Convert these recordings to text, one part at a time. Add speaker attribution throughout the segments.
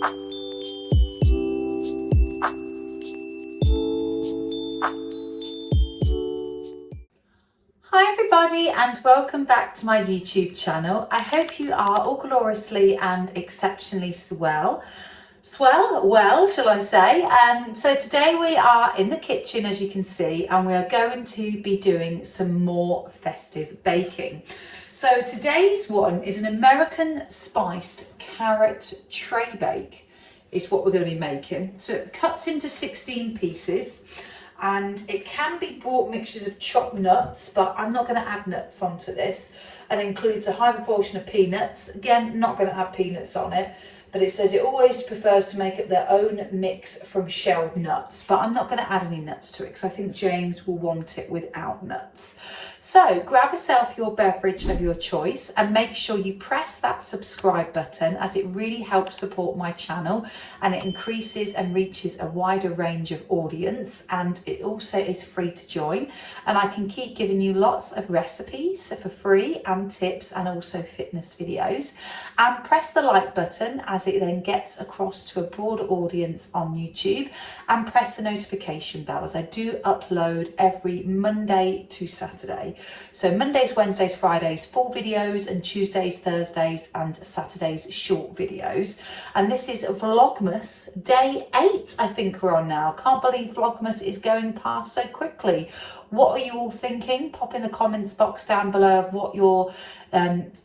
Speaker 1: Hi everybody and welcome back to my YouTube channel. I hope you are all gloriously and exceptionally well, shall I say. So today we are in the kitchen, as you can see, and we are going to be doing some more festive baking. So today's one is an American spiced carrot tray bake is what we're going to be making. So it cuts into 16 pieces. And it can be brought mixtures of chopped nuts, but I'm not going to add nuts onto this, and includes a high proportion of peanuts. Again, not going to add peanuts on it, but it says it always prefers to make up their own mix from shelled nuts, but I'm not going to add any nuts to it because I think James will want it without nuts. So grab yourself your beverage of your choice and make sure you press that subscribe button, as it really helps support my channel and it increases and reaches a wider range of audience, and it also is free to join, and I can keep giving you lots of recipes for free and tips and also fitness videos. And press the like button as it then gets across to a broader audience on YouTube, and press the notification bell as I do upload every Monday to Saturday. So Mondays, Wednesdays, Fridays full videos, and Tuesdays, Thursdays and Saturdays short videos. And this is Vlogmas day 8 I think we're on now. Can't believe Vlogmas is going past so quickly. What are you all thinking? Pop in the comments box down below of what you're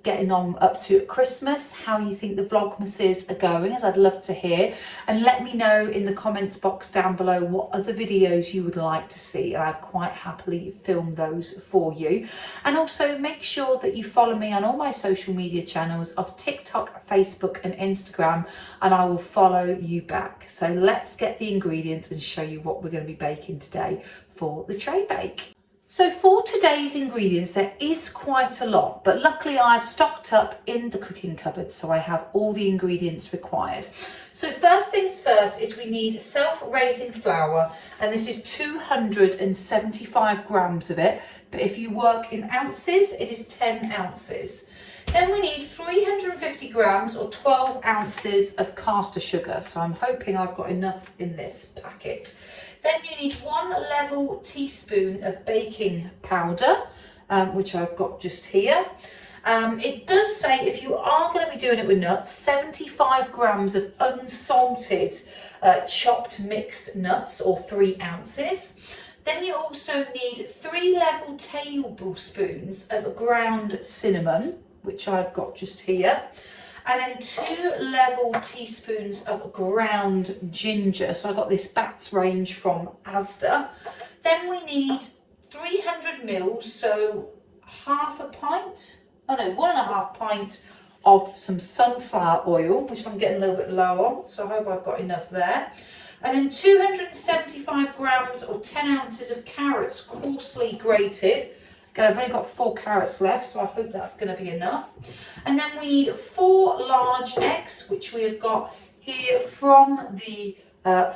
Speaker 1: getting on up to at Christmas, how you think the Vlogmases are going, as I'd love to hear. And let me know in the comments box down below what other videos you would like to see, and I'd quite happily film those for you. And also make sure that you follow me on all my social media channels of TikTok, Facebook and Instagram, and I will follow you back. So let's get the ingredients and show you what we're going to be baking today for the tray bake. So for today's ingredients, there is quite a lot, but luckily I've stocked up in the cooking cupboard, so I have all the ingredients required. So first things first is we need self-raising flour, and this is 275 grams of it, but if you work in ounces, it is 10 ounces. Then we need 350 grams or 12 ounces of caster sugar, so I'm hoping I've got enough in this packet. Then you need 1 level teaspoon of baking powder, which I've got just here. It does say if you are going to be doing it with nuts, 75 grams of unsalted chopped mixed nuts, or 3 ounces. Then you also need 3 level tablespoons of ground cinnamon, which I've got just here. And then 2 level teaspoons of ground ginger. So I got this Bats range from Asda. Then we need 300 mils, so half a pint, 1.5 pint of some sunflower oil, which I'm getting a little bit low on, so I hope I've got enough there. And then 275 grams or 10 ounces of carrots, coarsely grated. Again, I've only got 4 carrots left, so I hope that's going to be enough. And then we need 4 large eggs, which we have got here from the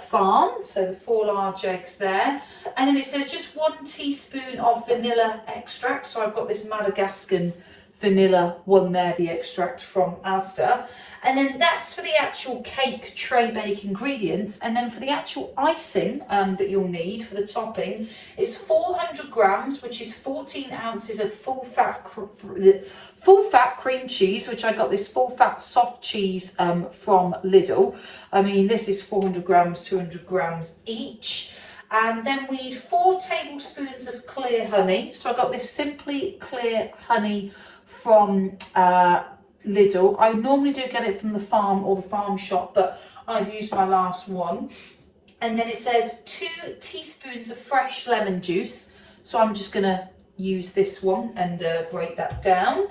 Speaker 1: farm. So the 4 large eggs there. And then it says just 1 teaspoon of vanilla extract. So I've got this Madagascan vanilla one there, the extract from Asda. And then that's for the actual cake tray bake ingredients. And then for the actual icing that you'll need for the topping is 400 grams, which is 14 ounces of full fat cream cheese, which I got this full fat soft cheese from Lidl. I mean, this is 400 grams, 200 grams each. And then we need 4 tablespoons of clear honey. So I got this Simply Clear honey from Lidl. I normally do get it from the farm or the farm shop, but I've used my last one. And then it says 2 teaspoons of fresh lemon juice. So I'm just going to use this one and grate that down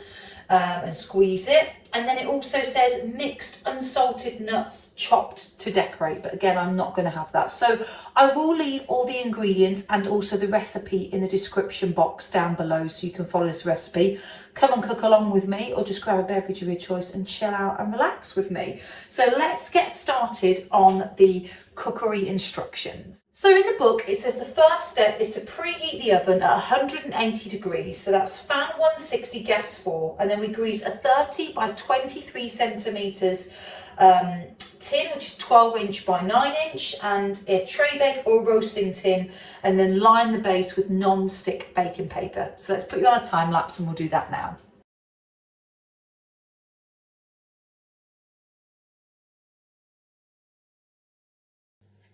Speaker 1: and squeeze it. And then it also says mixed unsalted nuts chopped to decorate, but again, I'm not going to have that. So I will leave all the ingredients and also the recipe in the description box down below so you can follow this recipe. Come and cook along with me, or just grab a beverage of your choice and chill out and relax with me. So let's get started on the cookery instructions. So in the book, it says the first step is to preheat the oven at 180 degrees. So that's fan 160, gas 4. And then we grease a 30 by 23 centimeters tin, which is 12" by 9", and a tray bake or roasting tin, and then line the base with non-stick baking paper. So let's put you on a time lapse and we'll do that now.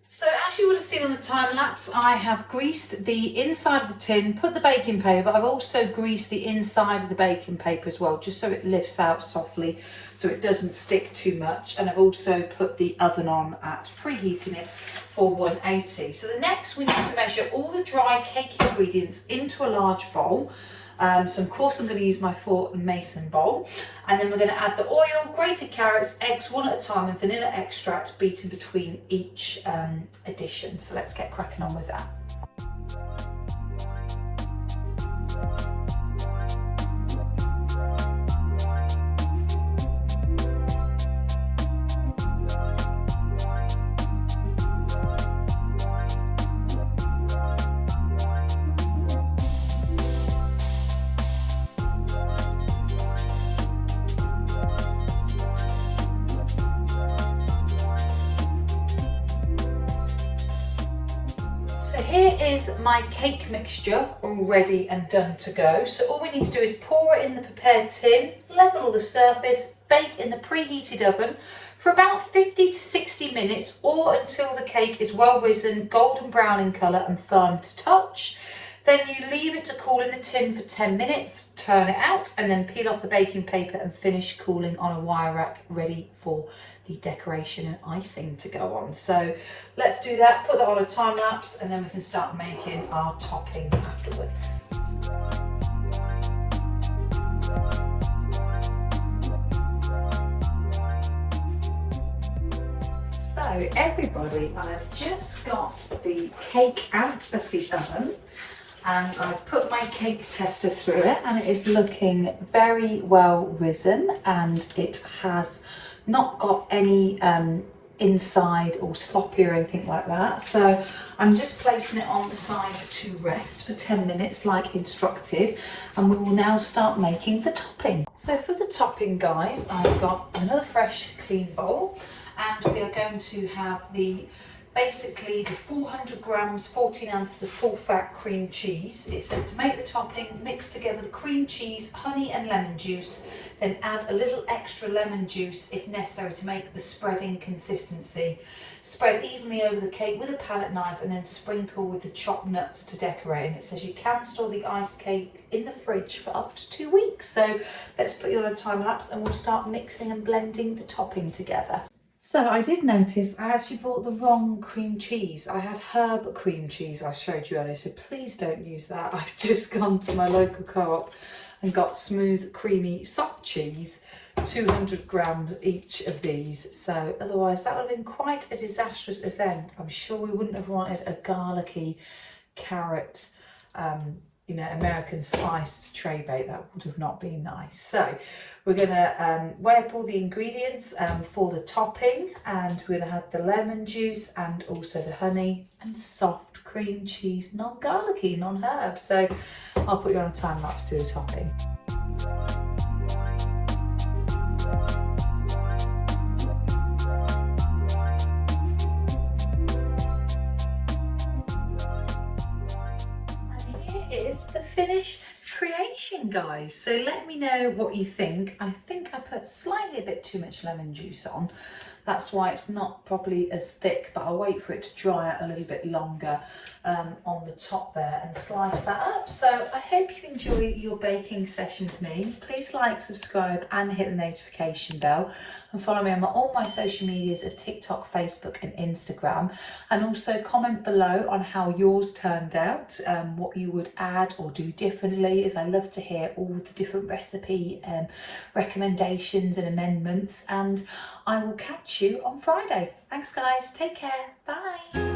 Speaker 1: So as you would have seen on the time lapse, I have greased the inside of the tin, put the baking paper. I've also greased the inside of the baking paper as well, just so it lifts out softly, so it doesn't stick too much. And I've also put the oven on at preheating it for 180. So the next we need to measure all the dry cake ingredients into a large bowl. So of course I'm going to use my Fort and Mason bowl, and then we're going to add the oil, grated carrots, eggs one at a time, and vanilla extract beaten between each addition. So let's get cracking on with that. So here is my cake mixture all ready and done to go. So all we need to do is pour it in the prepared tin, level the surface, bake in the preheated oven for about 50 to 60 minutes or until the cake is well risen, golden brown in colour and firm to touch. Then you leave it to cool in the tin for 10 minutes, turn it out, and then peel off the baking paper and finish cooling on a wire rack, ready for the decoration and icing to go on. So let's do that, put that on a time lapse, and then we can start making our topping afterwards. So everybody, I've just got the cake out of the oven, and I've put my cake tester through it, and it is looking very well risen, and it has not got any inside or sloppy or anything like that. So I'm just placing it on the side to rest for 10 minutes like instructed, and we will now start making the topping. So for the topping, guys, I've got another fresh clean bowl, and we are going to have basically the 400 grams, 14 ounces of full fat cream cheese. It says to make the topping, mix together the cream cheese, honey and lemon juice, then add a little extra lemon juice if necessary to make the spreading consistency. Spread evenly over the cake with a palette knife and then sprinkle with the chopped nuts to decorate. And it says you can store the iced cake in the fridge for up to 2 weeks. So let's put you on a time lapse and we'll start mixing and blending the topping together. So I did notice I actually bought the wrong cream cheese. I had herb cream cheese I showed you earlier, so please don't use that. I've just gone to my local co-op and got smooth, creamy, soft cheese, 200 grams each of these. So otherwise that would have been quite a disastrous event. I'm sure we wouldn't have wanted a garlicky carrot, American spiced tray bake. That would have not been nice. So we're going to weigh up all the ingredients for the topping, and we're going to have the lemon juice and also the honey and soft cream cheese, non-garlicky, non-herb. So I'll put you on a time lapse to do the topping. Is the finished creation, guys. So let me know what you think. I think I put slightly a bit too much lemon juice on. That's why it's not probably as thick, but I'll wait for it to dry out a little bit longer on the top there and slice that up. So I hope you enjoy your baking session with me. Please like, subscribe and hit the notification bell, and follow me on all my social medias of TikTok, Facebook and Instagram, and also comment below on how yours turned out, what you would add or do differently, as I love to hear all the different recipe recommendations and amendments. And I will catch you on Friday. Thanks guys, take care, bye.